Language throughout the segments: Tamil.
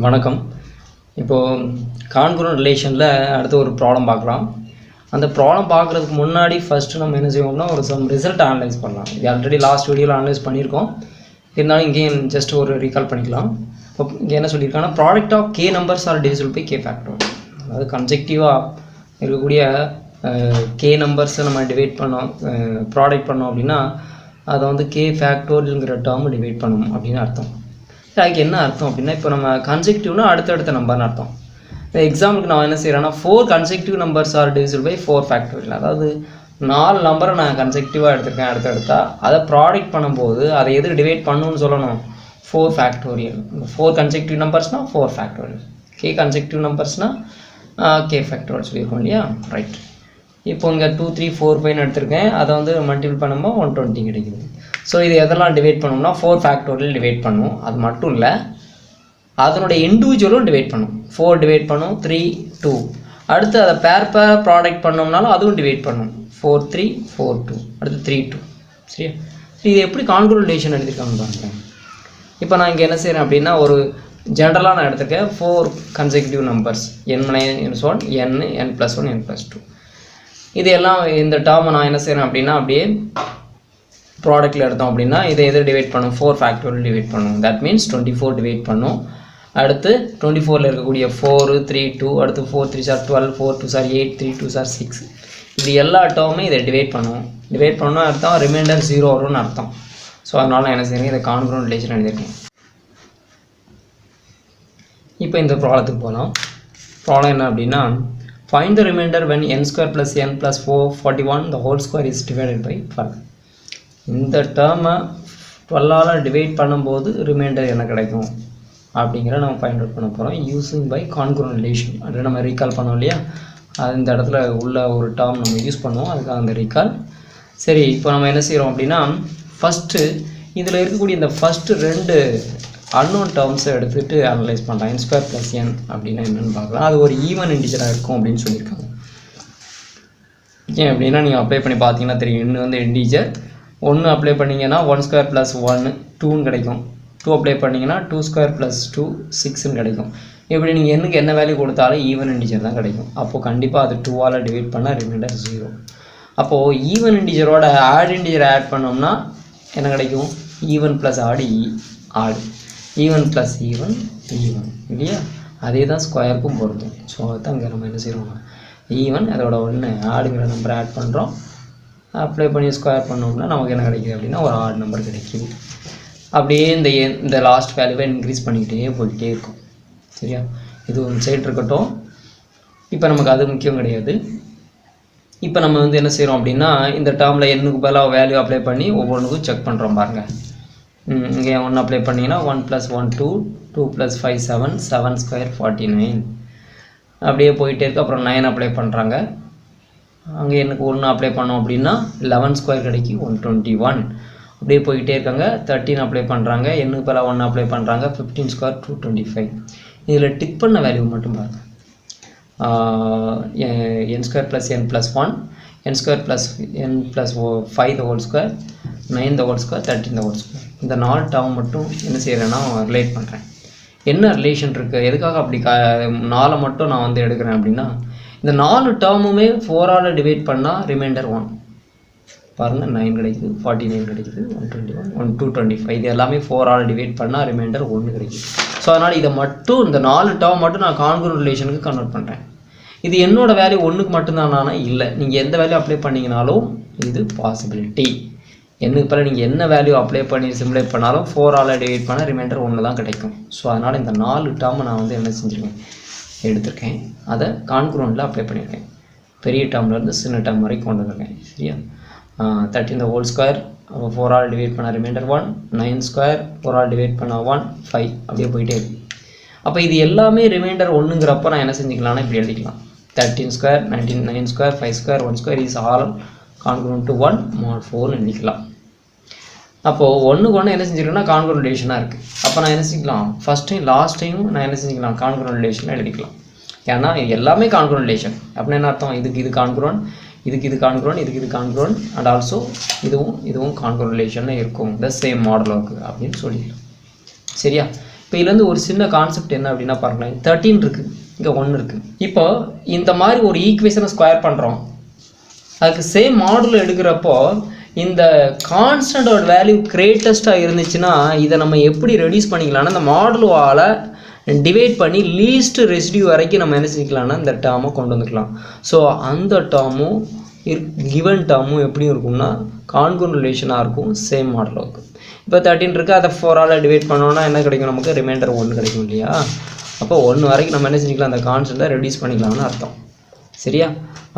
வணக்கம். இப்போது கான்குரண்ட் ரிலேஷனில் அடுத்து ஒரு ப்ராப்ளம் பார்க்கலாம். அந்த ப்ராப்ளம் பார்க்குறதுக்கு முன்னாடி ஃபஸ்ட்டு நம்ம என்ன செய்வோம்னா ஒரு சம் ரிசல்ட் அனலைஸ் பண்ணலாம். இது ஆல்ரெடி லாஸ்ட் வீடியோவில் அனலைஸ் பண்ணியிருக்கோம். இருந்தாலும் இங்கேயும் ஜஸ்ட் ஒரு ரீகால் பண்ணிக்கலாம். இப்போ இங்கே என்ன சொல்லியிருக்காங்கன்னா product of k numbers are divisible by k factor. அதாவது கன்செக்டிவாக இருக்கக்கூடிய கே நம்பர்ஸை நம்ம டிவைட் பண்ணோம், ப்ராடக்ட் பண்ணோம் அப்படின்னா அதை வந்து கே ஃபேக்டோரியல்ங்கிற டேர்ம் டிவைட் பண்ணணும் அப்படின்னு அர்த்தம். அதுக்கு என்ன அர்த்தம் அப்படின்னா, இப்போ நம்ம கன்செக்டிவ்னா அடுத்தடுத்த நம்பர்னு அர்த்தம். இந்த எக்ஸாம்பிளுக்கு நான் என்ன செய்கிறேன்னா 4 consecutive numbers are divisible by 4 factorial. அதாவது 4 நம்பரை நான் கன்செக்டிவாக எடுத்திருக்கேன், அடுத்தடுத்தா அதை ப்ராடக்ட் பண்ணும்போது அதை எது டிவைட் பண்ணணும்னு சொல்லணும், 4 ஃபேக்டோரியல். 4 கன்செக்டிவ் நம்பர்ஸ்னால் 4 ஃபேக்டோரியல், கே கன்செக்டிவ் நம்பர்ஸ்னால் கே ஃபேக்டோரியல் சொல்லியிருக்கோம் இல்லையா. ரைட். இப்போ இங்கே 2 3 4 5 எடுத்திருக்கேன், அதை வந்து மல்டிபிள் பண்ணும்போது 120 கிடைக்குது. ஸோ இது எதெல்லாம் டிவைட் பண்ணோம்னா 4 ஃபேக்டோரியல் டிவைட் பண்ணும். அது மட்டும் இல்லை, அதனுடைய இண்டிவிஜுவலும் டிவைட் பண்ணும். 4 டிவைட் பண்ணும், 3 2. அடுத்து அதை பேர் ப்ராடக்ட் பண்ணோம்னாலும் அதுவும் டிவைட் பண்ணும். 4 3 4 2, அடுத்து 3 2. சரியா? இது எப்படி கான்குரண்ட் ரிலேஷன் எடுத்துருக்காங்கன்னு பாருங்கள். இப்போ நான் இங்கே என்ன செய்கிறேன் அப்படின்னா ஒரு ஜென்ரலாக நான் எடுத்துருக்கேன் 4 consecutive numbers n-1 n+1 n+2. இது எல்லாம் இந்த டேர்மை நான் என்ன செய்கிறேன் அப்படின்னா அப்படியே ப்ராடக்ட்டில் எடுத்தோம் அப்படின்னா இதை எது டிவைட் பண்ணும், 4 ஃபேக்டோரியல் டிவைட் பண்ணும். தட் மீன்ஸ் 24 டிவைட் பண்ணும். அடுத்து 24ல் இருக்கக்கூடிய 4 3 2, அடுத்து 4 3 are 12, 4 2 are 8, 3 2 are 6. இப்படி எல்லா டேர்மே இதை டிவைட் பண்ணுவோம். டிவைட் பண்ணணும் அர்த்தம் ரிமைண்டர் 0 வரும்னு அர்த்தம். ஸோ அதனால நான் என்ன செய்யறேன், இதை கான்குரண்ட் ரிலேஷன் எழுதியிருக்கேன். இப்போ இந்த ப்ராப்ளத்துக்கு போகலாம். ப்ராப்ளம் என்ன அப்படின்னா, find the remainder when n² plus n plus 441 the whole square is divided by 12. இந்த டேர்மை 12ஆல் டிவைட் பண்ணும்போது ரிமைண்டர் என்ன கிடைக்கும் அப்படிங்கிற நம்ம ஃபைண்ட் அவுட் பண்ண போகிறோம் யூஸிங் பை கான்குரண்ட் ரிலேஷன். அது நம்ம ரீகால் பண்ணோம் இல்லையா, அது இந்த இடத்துல உள்ள ஒரு டேர்ம் நம்ம யூஸ் பண்ணுவோம், அதுக்காக அந்த ரீகால். சரி, இப்போ நம்ம என்ன செய்கிறோம் அப்படின்னா ஃபஸ்ட்டு இதில் இருக்கக்கூடிய இந்த ஃபஸ்ட்டு 2 அன்னோன் டேர்ம்ஸை எடுத்துகிட்டு அனலைஸ் பண்ணலாம். n² plus n அப்படின்னா என்னென்னு பார்க்கலாம். அது ஒரு ஈவன் இன்டிஜராக இருக்கும் அப்படின்னு சொல்லியிருக்காங்க. ஏன் அப்படின்னா நீங்கள் அப்ளை பண்ணி பார்த்தீங்கன்னா தெரியும், இன்னும் வந்து இன்டிஜர் 1 அப்ளை பண்ணிங்கன்னா 1² plus 1 2ன்னு கிடைக்கும். 2 அப்ளை பண்ணிங்கன்னா 2² plus 2 6ன்னு கிடைக்கும். இப்படி நீங்கள் என்னுக்கு என்ன வேல்யூ கொடுத்தாலும் ஈவன் இன்டிஜர் தான் கிடைக்கும். அப்போது கண்டிப்பாக அது 2ஆல் டிவைட் பண்ணால் ரிமைண்டர் 0. அப்போது ஈவன் இன்டிஜரோட ஆட் இன்டிஜர் ஆட் பண்ணோம்னா என்ன கிடைக்கும், ஈவன் ப்ளஸ் ஆடு ஆடு, ஈவன் ப்ளஸ் ஈவன் ஈவன் இல்லையா. அதே தான் ஸ்கொயருக்கும் பொருந்தும். ஸோ அதுதான் இங்கே நம்ம என்ன செய்கிறோம், ஈவன் அதோட 1 ஆடுங்கிற நம்பர் ஆட் பண்ணுறோம், அப்ளை பண்ணி ஸ்கொயர் பண்ணோம்னா நமக்கு என்ன கிடைக்குது அப்படின்னா ஒரு ஆட் நம்பர் கிடைக்குது. அப்படியே இந்த லாஸ்ட் வேல்யூவை இன்க்ரீஸ் பண்ணிக்கிட்டே போய்கிட்டே இருக்கும். சரியா? இது ஒரு சைடு இருக்கட்டும். இப்போ நமக்கு அது முக்கியம் கிடையாது. இப்போ நம்ம வந்து என்ன செய்கிறோம் அப்படின்னா இந்த டேர்மில் என்னுக்கு பதிலாக வேல்யூ அப்ளை பண்ணி ஒவ்வொன்றுக்கும் செக் பண்ணுறோம் பாருங்கள். இங்கே 1 அப்ளை பண்ணிங்கன்னா 1 + 1 2, 2 + 5 7, 7² 49. அப்படியே போயிட்டே இருக்குது. அப்புறம் 9 அப்ளை பண்ணுறாங்க. அங்கே எனக்கு 1 அப்ளை பண்ணோம் அப்படின்னா 11² கிடைக்கும் 121. அப்படியே போய்கிட்டே இருக்காங்க. 13 அப்ளை பண்ணுறாங்க, என்னுக்கு பல 1 அப்ளை பண்ணுறாங்க, 15² 225. இதில் டிக் பண்ண வேல்யூ மட்டும் பாருங்கள். n² plus n plus 1, n² plus n plus 5 the whole square, 9 the whole square, 13 the whole square. இந்த 4 டேர்ம் மட்டும் என்ன செய்கிறேன்னா ரிலேட் பண்ணுறேன். என்ன ரிலேஷன் இருக்குது, எதுக்காக அப்படி 4 மட்டும் நான் வந்து எடுக்கிறேன் அப்படின்னா, இந்த 4 டேர்முமே 4ஆல் டிவைட் பண்ணால் ரிமைண்டர் 1 பாருங்கள், 9 கிடைக்குது, 49 கிடைக்குது, 121 225. இது எல்லாமே 4ஆல் டிவைட் பண்ணால் ரிமைண்டர் 1 கிடைக்குது. ஸோ அதனால் இதை மட்டும் இந்த 4 டேர்ம் மட்டும் நான் கான்குரண்ட் ரிலேஷனுக்கு கன்வெர்ட் பண்ணுறேன். இது என்னோட வேல்யூ 1க்கு மட்டும்தானா இல்லை, நீங்கள் எந்த வேல்யூ அப்ளை பண்ணிங்கனாலும் இது பாசிபிலிட்டி. என்னுக்கு பிறகு நீங்கள் என்ன வேல்யூ அப்ளை பண்ணி சிமுலேட் பண்ணாலும் 4ஆல் டிவைட் பண்ணால் ரிமைண்டர் 1 தான் கிடைக்கும். ஸோ அதனால் இந்த 4 டேர்மை நான் வந்து என்ன செஞ்சுருக்கேன், எடுத்திருக்கேன், அதை கான்குரண்ட்டில் அப்ளை பண்ணியிருக்கேன். பெரிய டேர்ம்லேருந்து சின்ன டேர்ம் வரைக்கும் கொண்டு வந்திருக்கேன். சரியா? 13 the whole square 4ஆல் டிவைட் பண்ணால் ரிமைண்டர் 1, 9² 4ஆல் டிவைட் பண்ணால் 1, 5 அப்படியே போயிட்டே இருக்கு. அப்போ இது எல்லாமே ரிமைண்டர் 1ங்கிறப்ப நான் என்ன செஞ்சுக்கலாம்னா இப்படி எழுதிக்கலாம். 13² 9² 5² 1² is all congruent to 1 mod 4ன்னு எழுதிக்கலாம். அப்போது 1க்கு 1 என்ன செஞ்சுருக்கேன்னா கான்குரண்ட் ரிலேஷனாக இருக்குது. அப்போ நான் என்ன செஞ்சுக்கலாம், ஃபஸ்ட் டைம் லாஸ்ட் டைம் நான் என்ன செஞ்சுக்கலாம், கான்குரண்ட் ரிலேஷனாக எழுதிக்கலாம். ஏன்னா இது எல்லாமே கான்குரண்ட் ரிலேஷன். அப்படின்னா என்ன அர்த்தம், இதுக்கு இது கான்குரண்ட், இதுக்கு இது கான்குரண்ட், இதுக்கு இது கான்குரண்ட், அண்ட் ஆல்சோ இதுவும் கான்குரண்ட் ரிலேஷனில் இருக்கும். த சேம் மாடல் ஒர்க்கு அப்படின்னு சொல்லிடலாம். சரியா? இப்போ இதுலேருந்து ஒரு சின்ன கான்செப்ட் என்ன அப்படின்னா பாருங்களேன், 13 இருக்குது, இங்கே 1 இருக்குது. இப்போ இந்த மாதிரி ஒரு ஈக்குவேஷனை ஸ்கொயர் பண்ணுறோம், அதுக்கு சேம் மாடுலோ எடுக்கிறப்போ இந்த கான்ஸ்டன்டோட வேல்யூ கிரேட்டஸ்ட்டாக இருந்துச்சுன்னா இதை நம்ம எப்படி ரெடியூஸ் பண்ணிக்கலாம்னா இந்த மாடுலோவால் டிவைட் பண்ணி லீஸ்ட் ரெசிடியூ வரைக்கும் நம்ம என்ன செஞ்சுக்கலாம்னா இந்த டேர்மை கொண்டு வந்துக்கலாம். ஸோ அந்த டேர்மும் கிவன் டேர்மும் எப்படியும் இருக்கும்னா கான்குரண்ட் ரிலேஷனாக இருக்கும், சேம் மாடலில் இருக்கும். இப்போ 13 இருக்குது, அதை 4ஆல் டிவைட் பண்ணோன்னா என்ன கிடைக்கும், நமக்கு ரிமைண்டர் 1 கிடைக்கும் இல்லையா. அப்போ 1 வரைக்கும் நம்ம என்ன செஞ்சுக்கலாம், அந்த கான்ஸ்டன்ட்டை ரெடியூஸ் பண்ணிக்கலாம்னு அர்த்தம். சரியா?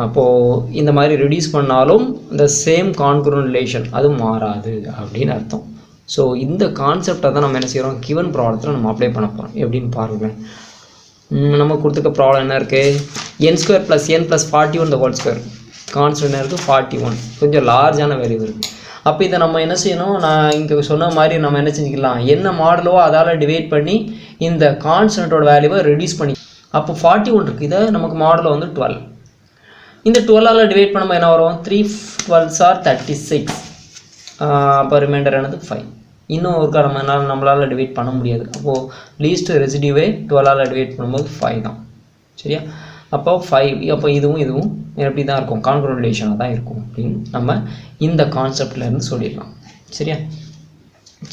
அப்போது இந்த மாதிரி ரெடியூஸ் பண்ணாலும் இந்த சேம் கான்குரண்ட் ரிலேஷன் அது மாறாது அப்படின்னு அர்த்தம். ஸோ இந்த கான்செப்டை தான் நம்ம என்ன செய்கிறோம், கிவன் ப்ராப்ளத்தில் நம்ம அப்ளை பண்ண போகிறோம். எப்படின்னு பாருங்கள். நம்ம கொடுத்துக்க ப்ராப்ளம் என்ன இருக்குது, n² + n + 41 whole square. Constant என்ன இருக்குது, 41. கொஞ்சம் லார்ஜான வேல்யூ இருக்குது. அப்போ இதை நம்ம என்ன செய்யணும், நான் இங்கே சொன்ன மாதிரி நம்ம என்ன செஞ்சுக்கலாம், என்ன மாடலோ அதால் டிவைட் பண்ணி இந்த கான்ஸ்டன்ட்டோட வேல்யூவை ரெடியூஸ் பண்ணி. அப்போ 41 இருக்குது, இதை நமக்கு மாடலோ வந்து 12. இந்த 12ஆல் டிவைட் பண்ணும்போது என்ன வரும், 3 12s are 36. அப்போ ரிமைண்டர் என்னது 5. இன்னும் ஒரு நம்மளால் டிவைட் பண்ண முடியாது. அப்போது லீஸ்ட் ரெசிடியூவே 12ஆல் டிவைட் பண்ணும்போது 5 தான். சரியா? அப்போ 5. அப்போ இதுவும் எப்படி தான் இருக்கும், கான்குரண்ட் ரிலேஷனாக தான் இருக்கும் அப்படின்னு நம்ம இந்த கான்செப்ட்லேருந்து சொல்லிடலாம். சரியா?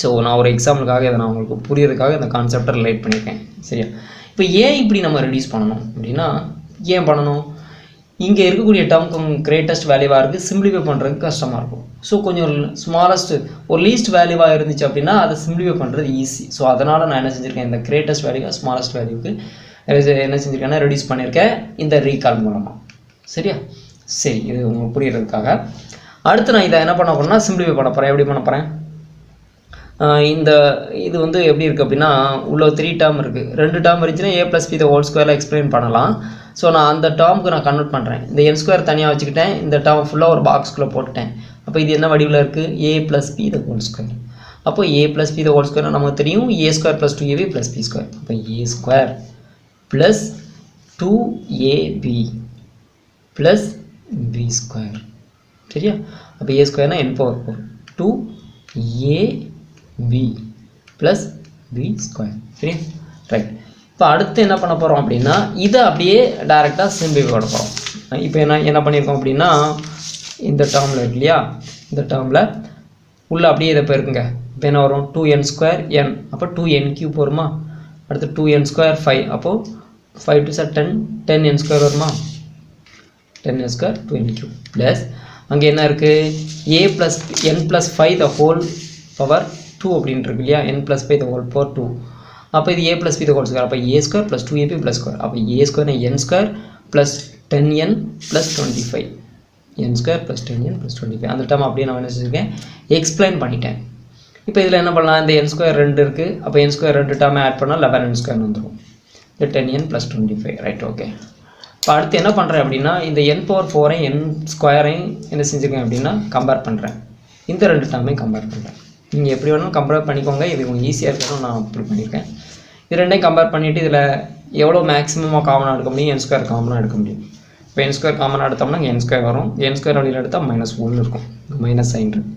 ஸோ நான் ஒரு எக்ஸாம்பிளுக்காக இதை நான் உங்களுக்கு புரியறதுக்காக இந்த கான்செப்டை ரிலேட் பண்ணியிருக்கேன். சரியா? இப்போ ஏன் இப்படி நம்ம ரெடியூஸ் பண்ணணும் அப்படின்னா, ஏன் பண்ணணும், இங்கே இருக்கக்கூடிய டேர்முக்கு கிரேட்டஸ்ட் வேல்யூவாக இருக்குது, சிம்பிளிஃபை பண்ணுறதுக்கு கஷ்டமாக இருக்கும். ஸோ கொஞ்சம் ஸ்மாலஸ்ட் ஒரு லீஸ்ட் வேல்யூவாக இருந்துச்சு அப்படின்னா அதை சிம்பிளிஃபை பண்ணுறது ஈஸி. ஸோ அதனால் நான் என்ன செஞ்சுருக்கேன், இந்த கிரேட்டஸ்ட் வேல்யூவை ஸ்மாலஸ்ட் வேல்யூக்கு என்ன செஞ்சுருக்கேன்னா ரெடியூஸ் பண்ணியிருக்கேன் இந்த ரீகால் மூலமாக. சரியா? சரி, இது உங்களுக்கு புரியறதுக்காக. அடுத்து நான் இதை என்ன பண்ண போகிறேன்னா சிம்பிளிஃபை பண்ண போகிறேன். எப்படி பண்ண போகிறேன், இது வந்து எப்படி இருக்குது அப்படின்னா உள்ள 3 டேர்ம் இருக்குது. 2 டேர்ம் இருந்துச்சுன்னா a + b ஹோல் ஸ்கொயரில் எக்ஸ்பிளைன் பண்ணலாம். ஸோ நான் அந்த டேர்முக்கு நான் கன்வெர்ட் பண்ணுறேன். இந்த n² தனியாக வச்சுக்கிட்டேன், இந்த டேர்ம் ஃபுல்லாக ஒரு பாக்ஸ்குள்ளே போட்டுட்டேன். அப்போ இது என்ன வடிவில் இருக்குது, a + b ஹோல் ஸ்கொயர். அப்போ a + b ஹோல் ஸ்கொயர் நமக்கு தெரியும், a² + 2ab + b². அப்போ a² + 2ab + b². சரியா? அப்போ a² n⁴ 2ab + b². சரியா? ரைட். இப்போ அடுத்து என்ன பண்ண போகிறோம் அப்படின்னா இதை அப்படியே டைரெக்டாக சிம்பிளிஃபை பண்ண போகிறோம். இப்போ என்ன பண்ணியிருக்கோம் அப்படின்னா இந்த டேர்மில் இருக்கு இல்லையா, இந்த டேர்மில் உள்ளே அப்படியே இதை போயிருக்குங்க. இப்போ என்ன வரும், 2n² n. அப்போ 2n³ வருமா, அடுத்து 2n² 5. அப்போது 5 2s are 10, 10n² வருமா, 10n² 2n³ ப்ளஸ் அங்கே என்ன இருக்குது, a + n + 5 ஹோல் பவர் 2 அப்படின்னு இருக்கு இல்லையா, n + 5 ஹோல் பவர் 2. அப்போ இது a + b ஹோல் ஸ்கொயர். அப்போ a² + 2ab + ஸ்கொயர். அப்போ a² n² + 10n + 25. n² + 10n + 25. அந்த டேர்ம் அப்படியே நான் என்ன செஞ்சுருக்கேன், எக்ஸ்பிளைன் பண்ணிட்டேன். இப்போ இதில் என்ன பண்ணலாம், இந்த n² 2 இருக்குது. அப்போ n² 2 டேர்மை ஆட் பண்ணால் 11n² வந்துடும். இந்த 10n + 25. Right, okay. இப்போ அடுத்து என்ன பண்ணுறேன் அப்படின்னா இந்த n⁴ n² என்ன செஞ்சுருக்கேன் அப்படின்னா கம்பேர் பண்ணுறேன். இந்த 2 டேர்மையும் கம்பேர் பண்ணுறேன். நீங்கள் எப்படி வேணாலும் கம்பேர் பண்ணிக்கோங்க, இது கொஞ்சம் ஈஸியாக இருக்கணும், நான் அப்படி பண்ணியிருக்கேன். இது ரெண்டையும் கம்பேர் பண்ணிவிட்டு இதில் எவ்வளோ மேக்ஸிமமாக காமனாக எடுக்க முடியும், n² காமனாக எடுக்க முடியும். இப்போ n² காமனாக எடுத்தோம்னா n² வரும், n² வழியில் எடுத்தால் -1 இருக்கும், மைனஸ் சைன் இருக்குது.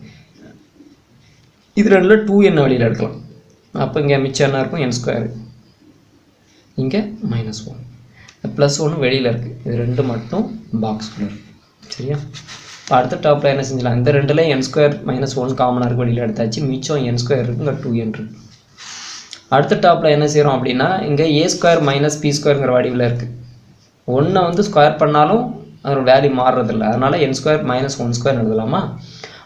இது ரெண்டில் 2n வழியில் எடுக்கலாம். அப்போ இங்கே மிச்சம் என்ன இருக்கும், n², இங்கே -1, +1 வெளியில் இருக்குது. இது 2 மட்டும் பாக்ஸ்குள்ளே இருக்குது. சரியா? இப்போ அடுத்த டாப்பில் என்ன செஞ்சலாம், இந்த 2ல் n² -1 காமனாக இருக்குது, வெளியில் எடுத்தாச்சு. மிச்சம் n² இருக்குது, இங்கே 2n இருக்குது. அடுத்த டாப்பில் என்ன செய்கிறோம் அப்படின்னா இங்கே a² - b²ங்கிற வடிவில் இருக்குது. 1 வந்து ஸ்கொயர் பண்ணாலும் அதோட வேல்யூ மாறுறதில்லை, அதனால் n² - 1² எழுதலாமா.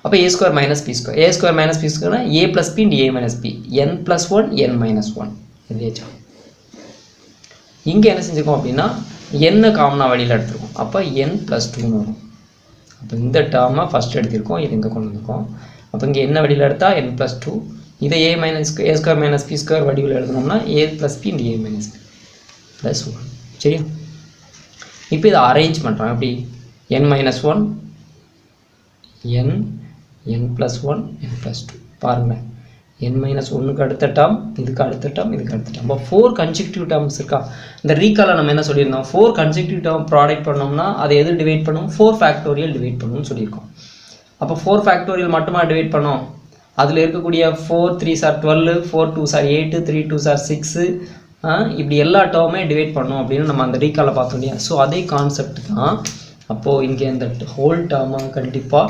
அப்போ a² - b², a² - b²னா a + b × a - b, n + 1 n - 1 எழுதியாச்சா. இங்கே என்ன செஞ்சுருக்கோம் அப்படின்னா n காமனாக வழியில் எடுத்துருக்கோம். அப்போ n + 2ன்னு வரும். அப்போ இந்த டேர்மை ஃபஸ்ட் எடுத்திருக்கோம், இது இங்கே கொண்டு வந்திருக்கோம். அப்போ இங்கே என்ன வழியில் எடுத்தால் n + 2, இதை a² - b² வடிவில் எழுதணும்னா a + b × a - b + 1. சரியா? இப்போ இதை அரேஞ்ச் பண்ணுறோம் எப்படி, n - 1 n n + 1 n + 2. பாருங்கள், n - 1க்கு அடுத்த டேர்ம், இதுக்கு அடுத்த டேர்ம், இதுக்கு அடுத்த டேர்ம். அப்போ 4 கன்செக்யூட்டிவ் டேர்ம்ஸ் இருக்கா. இந்த ரீகாலில் நம்ம என்ன சொல்லியிருந்தோம், 4 கன்செக்யூட்டிவ் டேர்ம் ப்ராடக்ட் பண்ணோம்னா அதை எது டிவைட் பண்ணும், 4 ஃபேக்டோரியல் டிவைட் பண்ணணும்னு சொல்லியிருக்கோம். அப்போ 4 ஃபேக்டோரியல் மட்டுமா டிவைட் பண்ணோம், அதில் இருக்கக்கூடிய 4 3s are 12, 4 2s are 8, 3 2s are 6 இப்படி எல்லா டேர்மே டிவைட் பண்ணோம் அப்படின்னு நம்ம அந்த ரீகாலை பார்த்தோம் இல்லையா. ஸோ அதே கான்செப்ட் தான். அப்போது இங்கே இந்த ஹோல் டேர்மை கண்டிப்பாக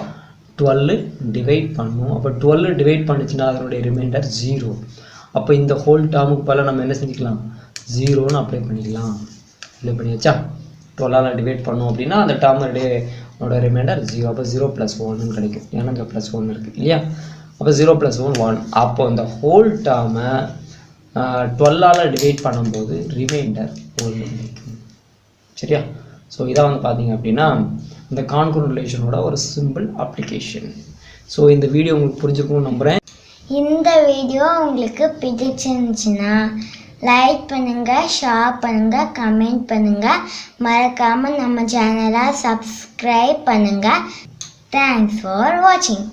12 டிவைட் பண்ணும். அப்போ 12 டிவைட் பண்ணிச்சுன்னா அதனுடைய ரிமைண்டர் 0. அப்போ இந்த ஹோல் டேர்முக்கு பதிலாக நம்ம என்ன செஞ்சுக்கலாம், 0ன்னு அப்ளை பண்ணிக்கலாம். அப்ளை பண்ணியாச்சா. 12ஆல் டிவைட் பண்ணோம் அப்படின்னா அந்த டேர்மோட ரிமைண்டர் 0. அப்போ 0 + 1ன்னு கிடைக்கும். ஏன்னா இந்த +1 இருக்குது இல்லையா. அப்போ 0 + 1 1. அப்போ இந்த ஹோல் டேர்மை 12ஆல் டிவைட் பண்ணும்போது ரிமைண்டர் 1 கிடைக்கும். சரியா. ஸோ இதான் வந்து பார்த்தீங்க அப்படின்னா இந்த கான்குரண்ட் ரிலேஷனோட ஒரு சிம்பிள் அப்ளிகேஷன். ஸோ இந்த வீடியோ உங்களுக்கு புரிஞ்சுக்கணும்னு நம்புகிறேன். இந்த வீடியோ உங்களுக்கு பிடிச்சிருந்துச்சுன்னா லைக் பண்ணுங்கள், ஷேர் பண்ணுங்கள், கமெண்ட் பண்ணுங்கள். மறக்காமல் நம்ம சேனலை சப்ஸ்கிரைப் பண்ணுங்கள். தேங்க்ஸ் ஃபார் வாட்சிங்.